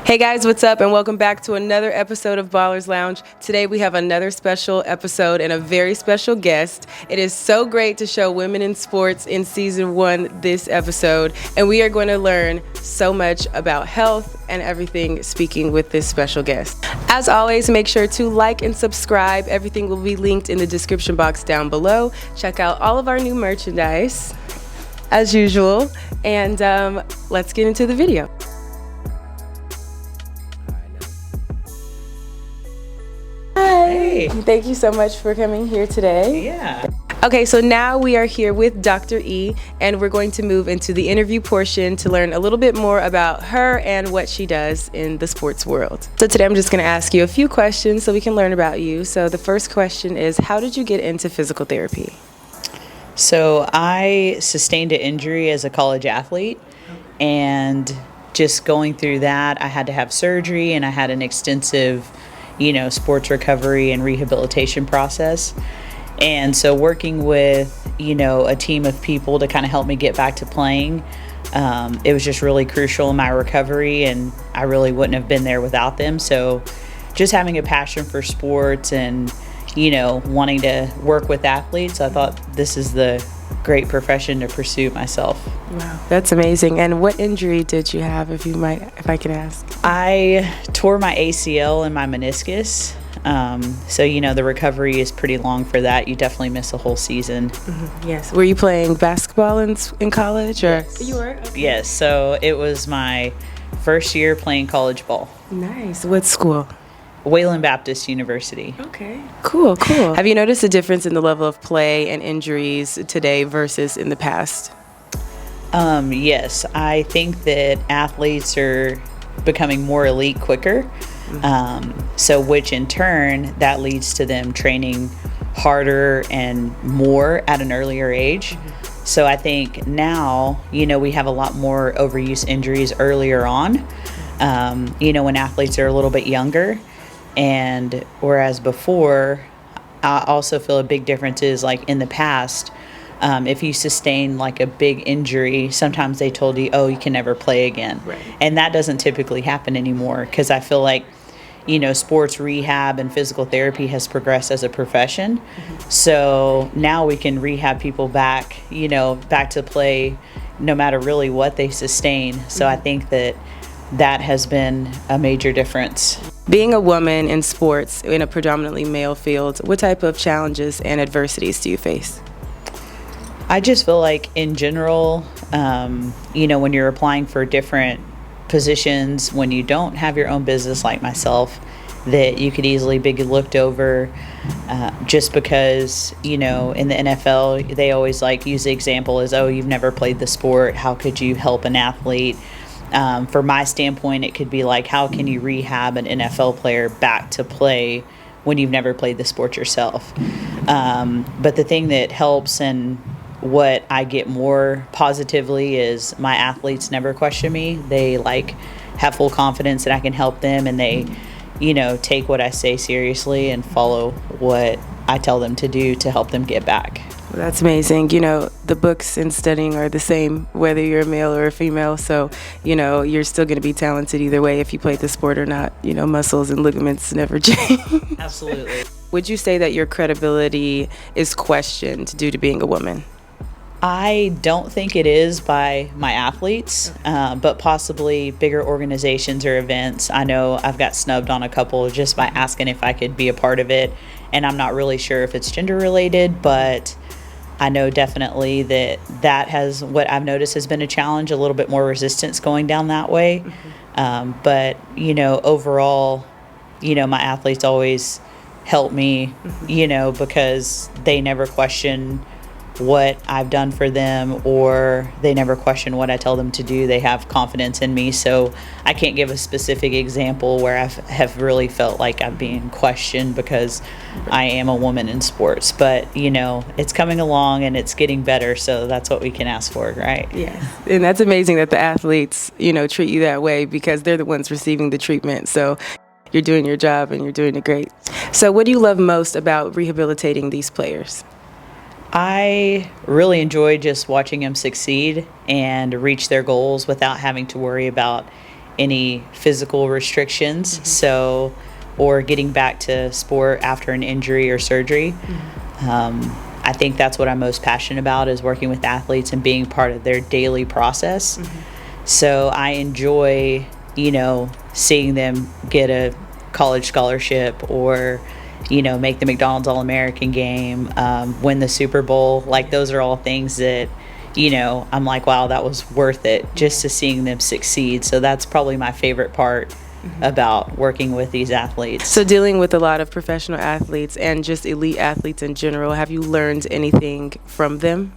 Hey guys, what's up? And welcome back to another episode of Ballers Lounge. Today we have another special episode and a very special guest. It is so great to show women in sports in season 1 this episode, and we are going to learn so much about health and everything speaking with this special guest. As always, make sure to like and subscribe. Everything will be linked in the description box down below. Check out all of our new merchandise as usual, and let's get into the video. Hi. Thank you so much for coming here today. Yeah. Okay, so now we are here with Dr. E, and we're going to move into the interview portion to learn a little bit more about her and what she does in the sports world. So today I'm just going to ask you a few questions so we can learn about you. So the first question is, how did you get into physical therapy? So I sustained an injury as a college athlete, and just going through that, I had to have surgery, and I had an extensive sports recovery and rehabilitation process. And so working with, a team of people to kind of help me get back to playing, it was just really crucial in my recovery, and I really wouldn't have been there without them. So just having a passion for sports and, wanting to work with athletes, I thought this is the great profession to pursue myself. Wow, that's amazing. And what injury did you have, if I could ask? I tore my ACL and my meniscus. So, the recovery is pretty long for that. You definitely miss a whole season. Mm-hmm. Yes. Were you playing basketball in college? Or? Yes. You were? Okay. Yes. So it was my first year playing college ball. Nice. What school? Wayland Baptist University. Okay. Cool. Have you noticed a difference in the level of play and injuries today versus in the past? Yes. I think that athletes are becoming more elite quicker. So which in turn, that leads to them training harder and more at an earlier age. So I think now, we have a lot more overuse injuries earlier on, when athletes are a little bit younger. And whereas before, I also feel a big difference is like in the past, if you sustain like a big injury, sometimes they told you, oh, you can never play again. Right. And that doesn't typically happen anymore, because I feel like, sports rehab and physical therapy has progressed as a profession. So now we can rehab people back, back to play no matter really what they sustain. So I think that has been a major difference. Being a woman in sports in a predominantly male field, what type of challenges and adversities do you face? I just feel like in general, when you're applying for different positions, when you don't have your own business like myself, that you could easily be looked over just because, in the NFL, they always use the example as, oh, you've never played the sport. How could you help an athlete? From my standpoint, it could be like, how can you rehab an NFL player back to play when you've never played the sport yourself? But the thing that helps and what I get more positively is my athletes never question me. They have full confidence that I can help them, and they, take what I say seriously and follow what I tell them to do to help them get back. Well, that's amazing. The books and studying are the same, whether you're a male or a female. So, you're still going to be talented either way if you play the sport or not. Muscles and ligaments never change. Absolutely. Would you say that your credibility is questioned due to being a woman? I don't think it is by my athletes, but possibly bigger organizations or events. I know I've got snubbed on a couple just by asking if I could be a part of it, and I'm not really sure if it's gender related, but I know definitely that has, what I've noticed has been a challenge, a little bit more resistance going down that way. But, overall, my athletes always help me, because they never question what I've done for them, or they never question what I tell them to do. They have confidence in me. So I can't give a specific example where I have really felt like I'm being questioned because I am a woman in sports. But, it's coming along and it's getting better. So that's what we can ask for, right? Yeah. And that's amazing that the athletes, treat you that way, because they're the ones receiving the treatment. So you're doing your job and you're doing it great. So what do you love most about rehabilitating these players? I really enjoy just watching them succeed and reach their goals without having to worry about any physical restrictions. So, or getting back to sport after an injury or surgery. I think that's what I'm most passionate about, is working with athletes and being part of their daily process. So I enjoy, seeing them get a college scholarship, or, make the McDonald's All-American game, win the Super Bowl. Like, those are all things that, I'm like, wow, that was worth it just to seeing them succeed. So that's probably my favorite part about working with these athletes. So dealing with a lot of professional athletes and just elite athletes in general, have you learned anything from them?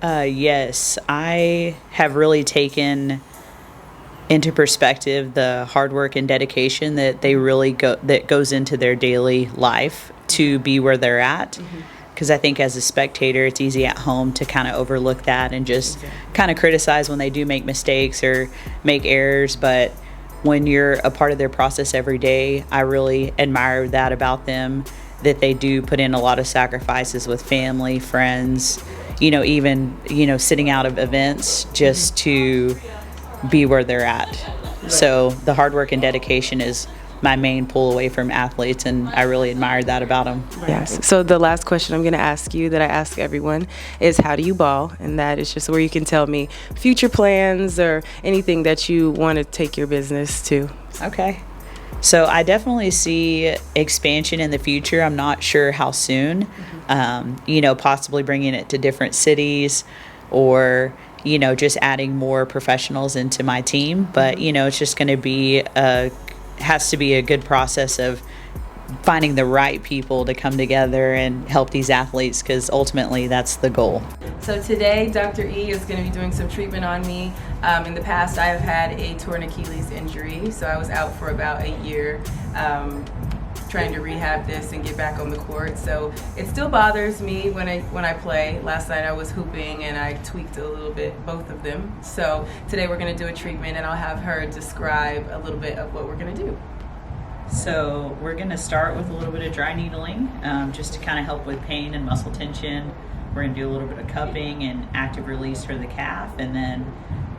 Yes, I have really taken into perspective the hard work and dedication that that goes into their daily life to be where they're at. Because I think as a spectator, it's easy at home to kind of overlook that and just kind of criticize when they do make mistakes or make errors. But when you're a part of their process every day, I really admire that about them, that they do put in a lot of sacrifices with family, friends, even, sitting out of events just to be where they're at. So the hard work and dedication is my main pull away from athletes, and I really admired that about them. Yes. So the last question I'm going to ask you, that I ask everyone, is how do you ball? And that is just where you can tell me future plans or anything that you want to take your business to. Okay. So I definitely see expansion in the future. I'm not sure how soon, possibly bringing it to different cities, or just adding more professionals into my team. But, it's just going to has to be a good process of finding the right people to come together and help these athletes, because ultimately that's the goal. So today, Dr. E is going to be doing some treatment on me. In the past, I have had a torn Achilles injury, so I was out for about a year trying to rehab this and get back on the court. So it still bothers me when I play. Last night I was hooping and I tweaked a little bit, both of them. So today we're going to do a treatment, and I'll have her describe a little bit of what we're going to do. So we're going to start with a little bit of dry needling, just to kind of help with pain and muscle tension. We're going to do a little bit of cupping and active release for the calf, and then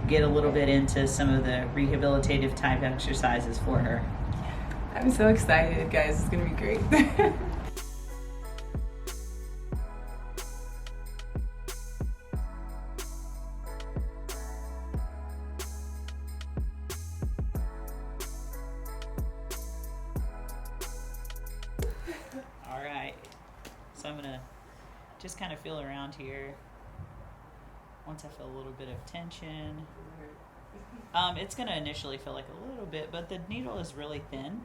get a little bit into some of the rehabilitative type exercises for her. I'm so excited, guys. It's going to be great. All right. So I'm going to just kind of feel around here. Once I feel a little bit of tension, it's going to initially feel like a little bit, but the needle is really thin.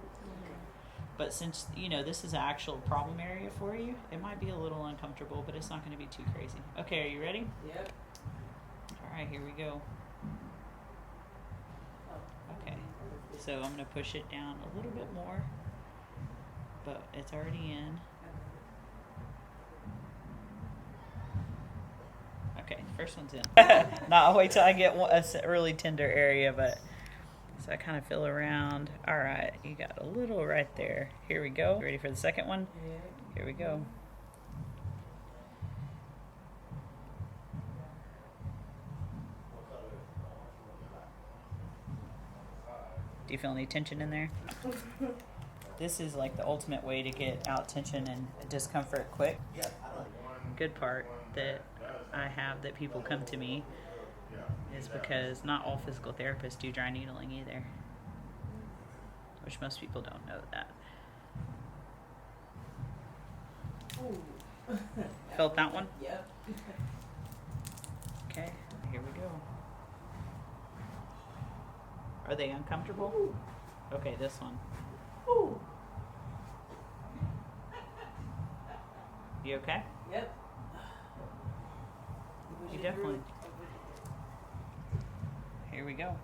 But since, this is an actual problem area for you, it might be a little uncomfortable, but it's not going to be too crazy. Okay, are you ready? Yep. All right, here we go. Okay, so I'm going to push it down a little bit more, but it's already in. Okay, first one's in. Now I'll wait till I get a really tender area, but so I kind of feel around. All right, you got a little right there. Here we go. Ready for the second one? Here we go. Do you feel any tension in there? This is like the ultimate way to get out tension and discomfort quick. Good part that I have that people come to me is because not all physical therapists do dry needling either, which most people don't know that. Ooh. Felt that one? Yep. Okay, here we go. Are they uncomfortable? Ooh. Okay, this one. Ooh. You okay? Yep. You definitely. Here we go.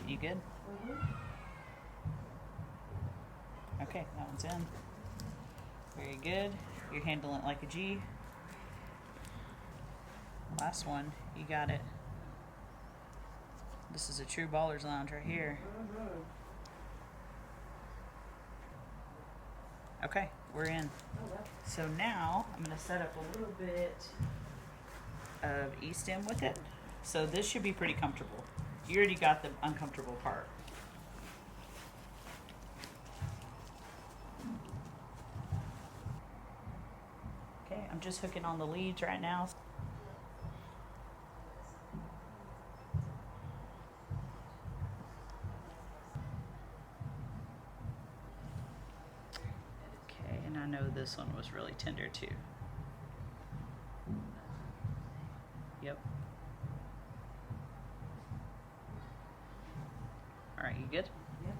You good? Okay, that one's in. Very good. You're handling it like a G. Last one, you got it. This is a true baller's lounge right here. Okay, we're in. So now I'm going to set up a little bit of E-stem with it. So this should be pretty comfortable. You already got the uncomfortable part. Okay, I'm just hooking on the leads right now. Okay, and I know this one was really tender too. Yep. All right, you good? Yep.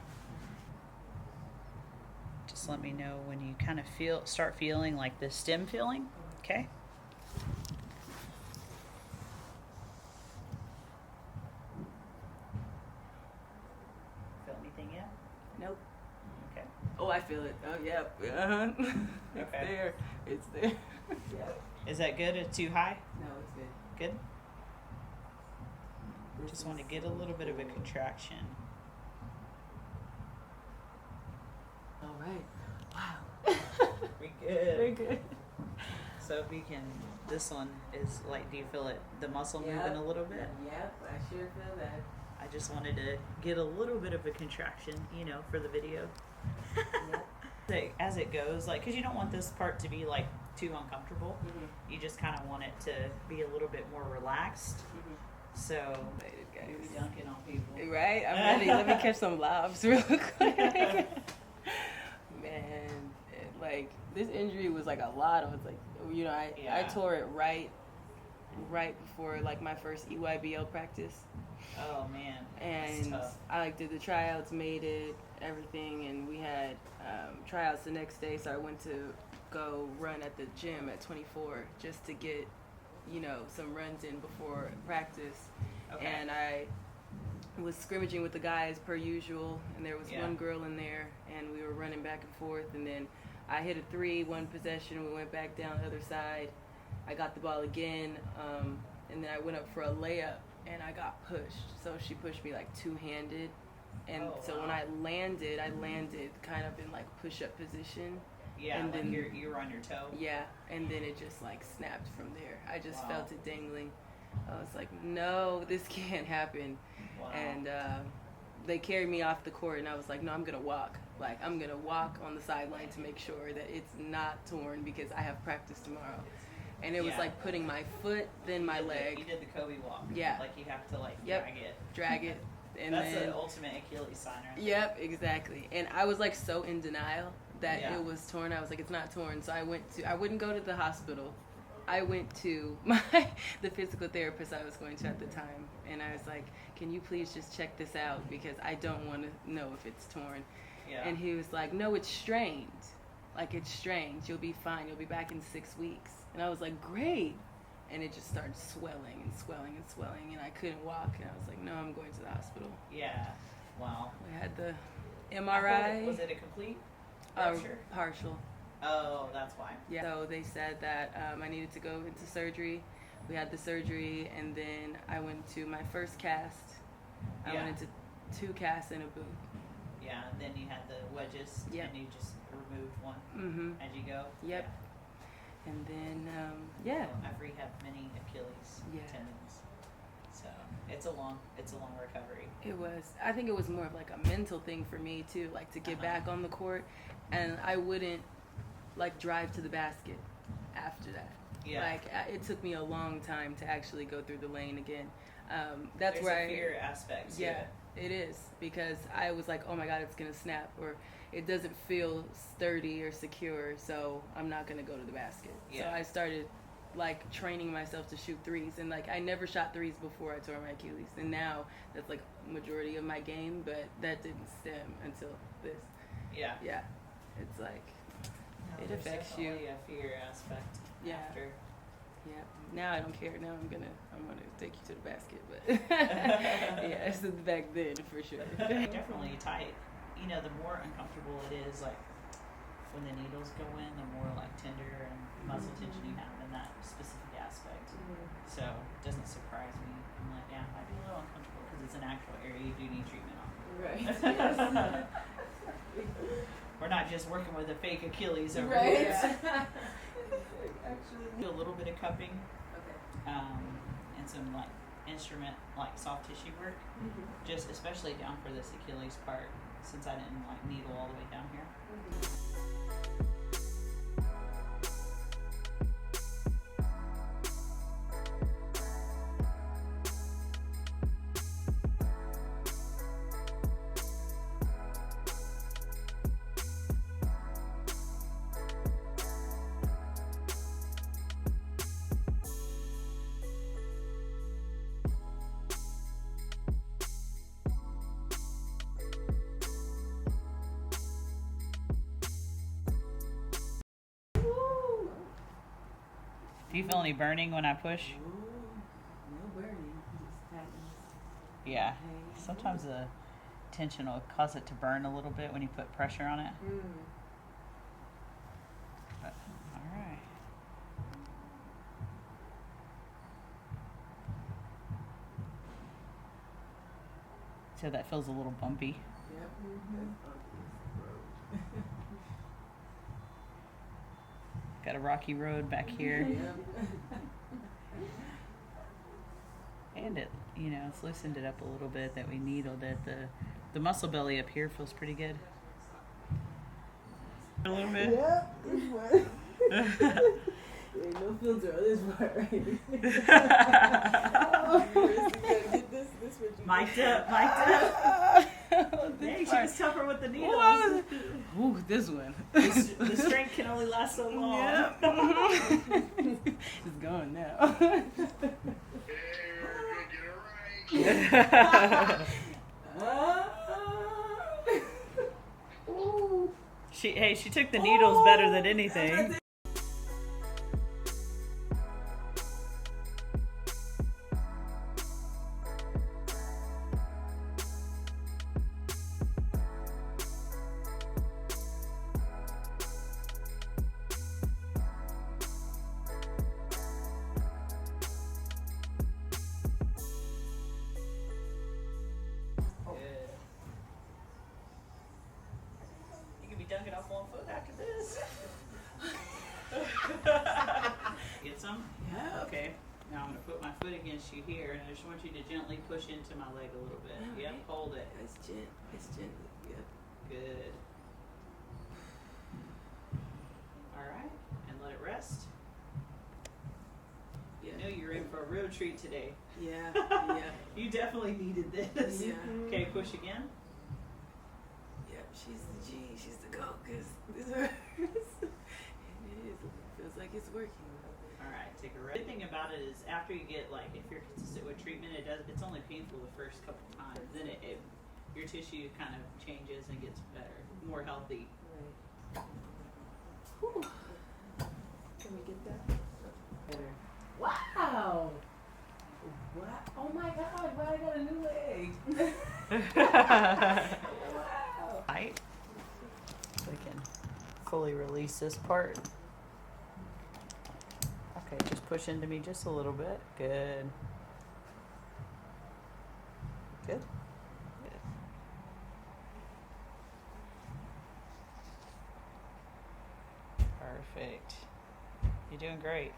Just let me know when you kind of start feeling like the stem feeling. Okay. Feel anything yet? Nope. Okay. Oh, I feel it. Oh, yeah. Uh-huh. It's Okay. there. It's there. Yeah. Is that good or too high? No, it's good. Good. Just want to get a little bit of a contraction. All right. Wow. We Very good. good. So if we can, this one is like, do you feel it, the muscle moving a little bit? Yep, I sure feel that. I just wanted to get a little bit of a contraction, you know, for the video. Yep. Like, as it goes, like, because you don't want this part to be like too uncomfortable. Mm-hmm. You just kind of want it to be a little bit more relaxed. Mm-hmm. So Excited, guys. you be dunking on people. Right? I'm ready. Let me catch some lobs real quick. Man, like this injury was like a lot. I was like, you know, I tore it right before like my first EYBL practice. Oh man, And that's tough. I like did the tryouts, made it, everything, and we had tryouts the next day. So I went to go run at the gym at 24 just to get, you know, some runs in before practice. Okay. And I was scrimmaging with the guys per usual, and there was one girl in there, and we were running back and forth, and then I hit a 3 one possession. We went back down the other side. I got the ball again, and then I went up for a layup, and I got pushed. So she pushed me like two-handed, and when I landed kind of in like push-up position. Yeah, and like then you were on your toe. Yeah, and then it just like snapped from there. I just felt it dangling. I was like, no, this can't happen. Wow. And they carried me off the court, and I was like, no, I'm going to walk. Like, I'm going to walk on the sideline to make sure that it's not torn because I have practice tomorrow. And it was like putting my foot, then my leg. You did the Kobe walk. Yeah. Like you have to like drag it. And that's then, the ultimate Achilles sign right there. Yep, exactly. And I was like so in denial that Yeah. it was torn. I was like, it's not torn. So I wouldn't go to the hospital. I went to the physical therapist I was going to at the time, and I was like, can you please just check this out because I don't want to know if it's torn. Yeah. And he was like, no, it's strained. Like, it's strained. You'll be fine. You'll be back in 6 weeks. And I was like, great. And it just started swelling and swelling and swelling, and I couldn't walk. And I was like, no, I'm going to the hospital. Yeah. Wow. We had the MRI. Was it a complete rupture? Partial. Oh, that's why. Yeah. So they said that I needed to go into surgery. We had the surgery, and then I went to my first cast. I went into 2 casts and a boot. Yeah, and then you had the wedges, and you just removed one as you go. Yep. And then, I've rehabbed many Achilles tendons. So it's a long recovery. It was. I think it was more of like a mental thing for me too, like to get back on the court, and I wouldn't like drive to the basket after that. Yeah. Like it took me a long time to actually go through the lane again. That's There's where a fear aspect. Yeah, it is, because I was like, oh my God, it's gonna snap, or it doesn't feel sturdy or secure, so I'm not gonna go to the basket. Yeah. So I started like training myself to shoot threes, and like I never shot threes before I tore my Achilles, and now that's like majority of my game, but that didn't stem until this. Yeah, it's like it affects you. A fear aspect. After. Yeah. Now I don't care. Now I'm gonna take you to the basket, but yeah, it's back then for sure. Definitely tight. You know, the more uncomfortable it is, like when the needles go in, the more like tender and muscle tension you have in that specific aspect. So it doesn't surprise me. I'm like, yeah, it might be a little uncomfortable because it's an actual area you do need treatment on. Right. Yes. We're not just working with a fake Achilles over Right. here. Actually, Do a little bit of cupping. okay. and some like instrument like soft tissue work, just especially down for this Achilles part, since I didn't like needle all the way down here. Do you feel any burning when I push? No burning, just tightness. Yeah. Sometimes the tension will cause it to burn a little bit when you put pressure on it. But, all right. So that feels a little bumpy. Yep. Got a rocky road back here. And it, you know, it's loosened it up a little bit that we needled it. The muscle belly up here feels pretty good. A little bit. Yep, this one. There ain't no filter on this part right here. Get this Mic'd up, mic'd up. Hey, she was tougher with the needles. Ooh, this one. The strength can only last so long. Yep. It's going now. She took the needles better than anything. Dunking off 1 foot after this. Get some? Yeah. Okay. Now I'm going to put my foot against you here, and I just want you to gently push into my leg a little bit. Okay. Yep, hold it. It's gently. Yep. Good. All right, and let it rest. Yeah. I know you're in for a real treat today. Yeah. You definitely needed this. Yeah. Okay, push again. Yep, she's the G, she's the GOAT, because this hurts. And it is. It feels like it's working. All right, take a rest. The good thing about it is after you get, like, if you're consistent with treatment, it's only painful the first couple times. Then your tissue kind of changes and gets better, more healthy. Right. Whew. Can we get that? Better. Wow! What? Oh my God, why I got a new leg? Wow. Right. So we can fully release this part. Okay, just push into me just a little bit. Good. Good. Good. Perfect. You're doing great.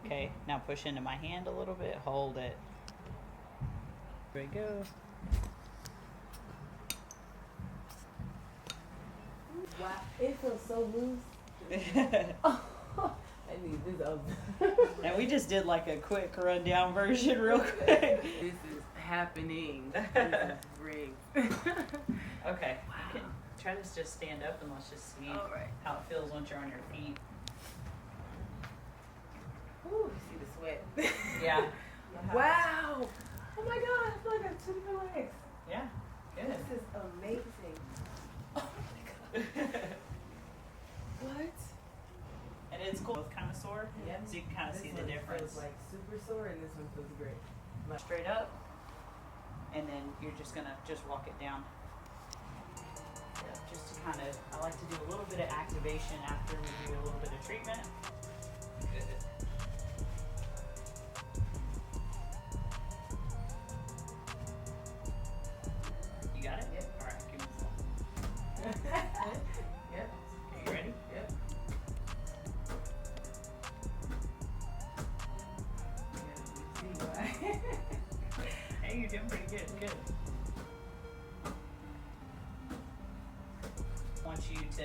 Okay, now push into my hand a little bit. Hold it. There we go. Wow, it feels so loose. Oh, I need this up. And we just did like a quick rundown version real quick. This is happening. This is great. Okay, Wow. you can try to just stand up and let's just see All right. how it feels once you're on your feet. Ooh, see the sweat. Yeah. Wow. Oh my God, I feel like I have 2 different legs. Yeah, good. This is amazing. Oh my God. What? And it's cool. Both kind of sore. Yeah. So you can kind of see the difference. Feels like super sore, and this one feels great. Straight up. And then you're just going to just walk it down. Yeah, just to kind of, I like to do a little bit of activation after we do a little bit of treatment. Good. You got it? Yep. All right, give me some. Yep. Okay, you ready? Yep.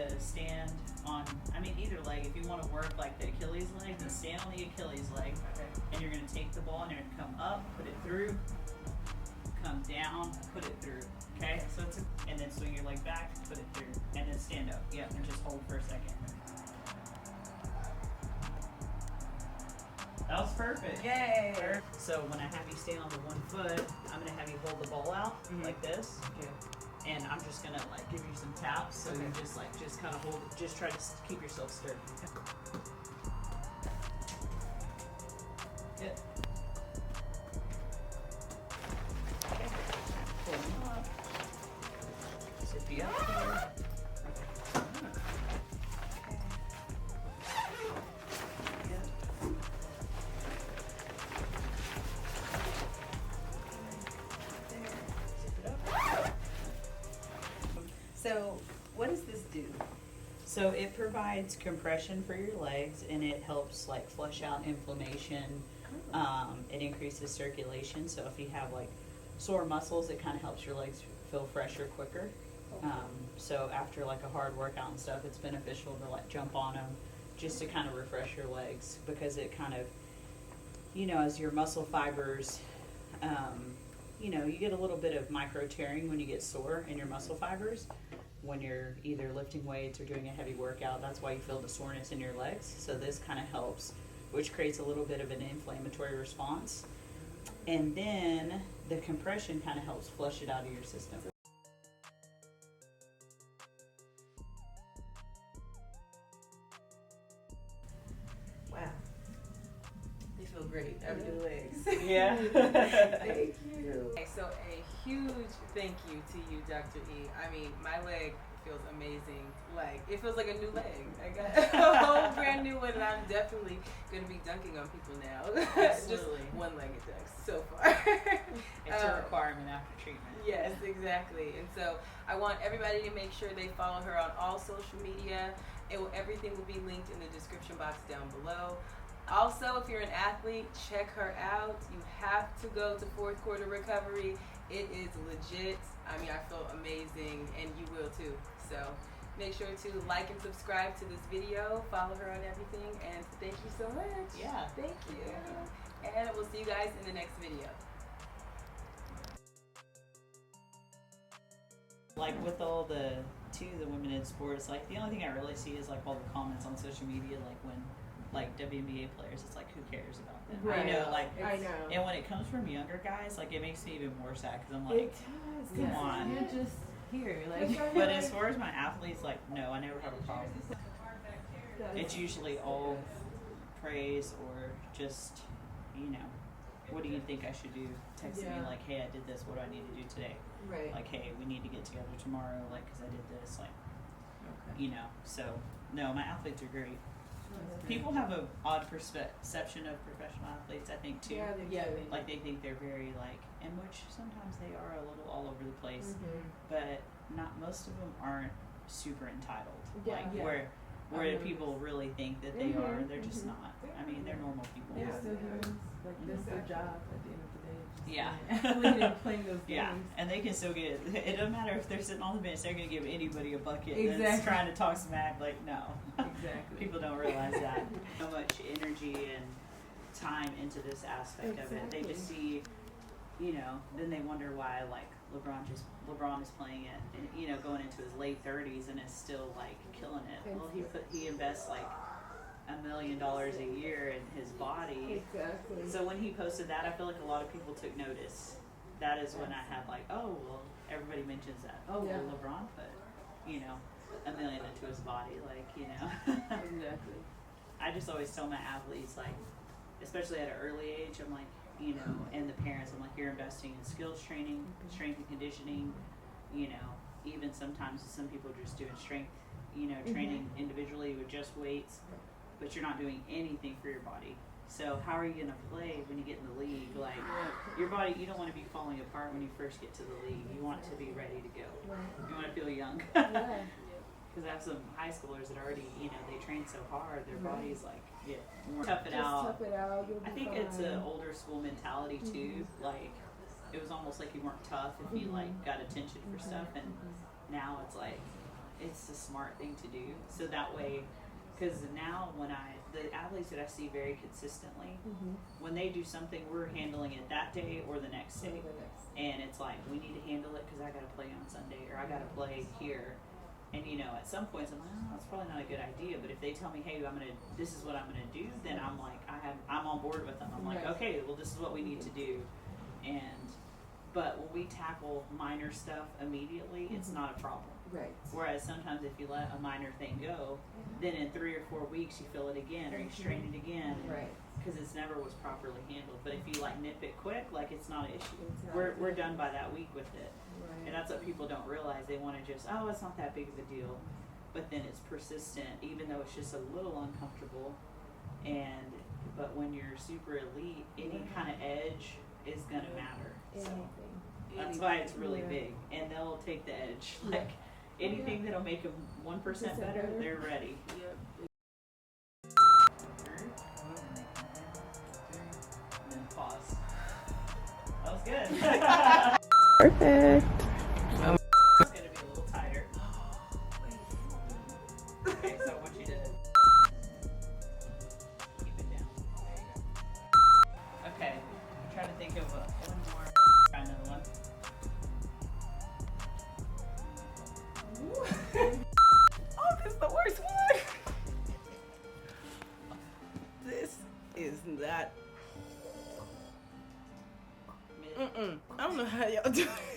to stand on, I mean, either leg. If you want to work like the Achilles leg, then stand on the Achilles leg. Okay. And you're going to take the ball and you're going to come up, put it through, come down, put it through. Okay? So it's and then swing your leg back, put it through, and then stand up. Yep, and just hold for a second. That was perfect. Yay! So when I have you stand on the one foot, I'm going to have you hold the ball out like this. Okay. And I'm just gonna like give you some taps, so you just kind of hold it. Just try to keep yourself sturdy. Good. Okay. Pull them up. Sit the up there. So, what does this do? So it provides compression for your legs, and it helps like flush out inflammation. It increases circulation. So if you have like sore muscles, it kind of helps your legs feel fresher quicker. So after like a hard workout and stuff, it's beneficial to like jump on them just to kind of refresh your legs, because it kind of, you know, as your muscle fibers, you know, you get a little bit of micro tearing when you get sore in your muscle fibers when you're either lifting weights or doing a heavy workout. That's why you feel the soreness in your legs. So this kind of helps, which creates a little bit of an inflammatory response. And then the compression kind of helps flush it out of your system. Wow. They feel great. After the legs. Yeah. Thank you. Okay, so a huge thank you to you, Dr. E. I mean, my leg feels amazing. Like, it feels like a new leg. I got a whole brand new one, and I'm definitely going to be dunking on people now. Absolutely. Just one-legged dunks so far. It's a requirement after treatment. Yes, exactly. And so I want everybody to make sure they follow her on all social media. Everything will be linked in the description box down below. Also, if you're an athlete, check her out. You have to go to fourth quarter recovery. It is legit. I mean, I feel amazing, and you will too. So make sure to like and subscribe to this video. Follow her on everything, and thank you so much. Yeah. Thank you. And we'll see you guys in the next video. Like with all the women in sports, like the only thing I really see is like all the comments on social media, like when like WNBA players, it's like, who cares about them? Right. You know, like, I know. and when it comes from younger guys, like it makes me even more sad, because I'm like, come on. You're just here, like. But as far as my athletes, like, no, I never have a problem. It's usually all praise or just, you know, what do you think I should do? Texting me like, hey, I did this. What do I need to do today? Right. Like, hey, we need to get together tomorrow, like, because I did this, like, you know. So, no, my athletes are great. People have an odd perception of professional athletes, I think, too. Yeah. Like, they think they're very, like, and which sometimes they are a little all over the place, but not most of them aren't super entitled. Where people really think that they are, they're just not. I mean, they're normal people. They're still humans. Like, that's their job at the end of the day. Yeah. Playing those games. Yeah, and they can still get, it doesn't matter if they're sitting on the bench, they're going to give anybody a bucket Exactly. that's trying to talk smack. Like, no. Exactly. People don't realize that. So much energy and time into this aspect of it. They just see, you know, then they wonder why, like, LeBron is playing it, and, you know, going into his late 30s and is still, like, killing it. Well, he invests, like, $1 million a year in his body. Exactly. So when he posted that, I feel like a lot of people took notice. That is when I had like, oh, well, everybody mentions that. Oh, well, LeBron put, you know, $1 million into his body, like, you know. Exactly. I just always tell my athletes, like, especially at an early age, I'm like, you know, and the parents, I'm like, you're investing in skills training, strength and conditioning, you know, even sometimes some people are just doing strength, you know, training individually with just weights, but you're not doing anything for your body. So how are you going to play when you get in the league? Like, your body, you don't want to be falling apart when you first get to the league. You want it to be ready to go. You want to feel young. Because I have some high schoolers that already, you know, they train so hard, their bodies like get more tough it out. I think it's an older school mentality too. Like, it was almost like you weren't tough if you like got attention for stuff, and now it's like it's a smart thing to do. So that way, because now the athletes that I see very consistently, when they do something, we're handling it that day or the next day. And it's like, we need to handle it because I got to play on Sunday or I got to play here. And at some points I'm like, oh, that's probably not a good idea. But if they tell me, hey, this is what I'm gonna do, then I'm like, I'm on board with them. I'm like, okay, well, this is what we need to do. But when we tackle minor stuff immediately, it's not a problem. Right. Whereas sometimes if you let a minor thing go, then in 3 or 4 weeks you feel it again or you strain it again. Right. Because it's never was properly handled. But if you nip it quick, it's not an issue. We're done by that week with it. Right. And that's what people don't realize. They want to just, oh, it's not that big of a deal. But then it's persistent, even though it's just a little uncomfortable. But when you're super elite, any kind of edge is going to matter. So that's why it's really big. And they'll take the edge. Anything that'll make them 1% better, they're ready. Yep. And then pause. That was good. Perfect. It's going to be a little tighter. Okay, so I want you to keep it down. There you go. Okay, I'm trying to think of one more. Try another one. Oh, this is the worst one. This is not. I don't know how y'all do it.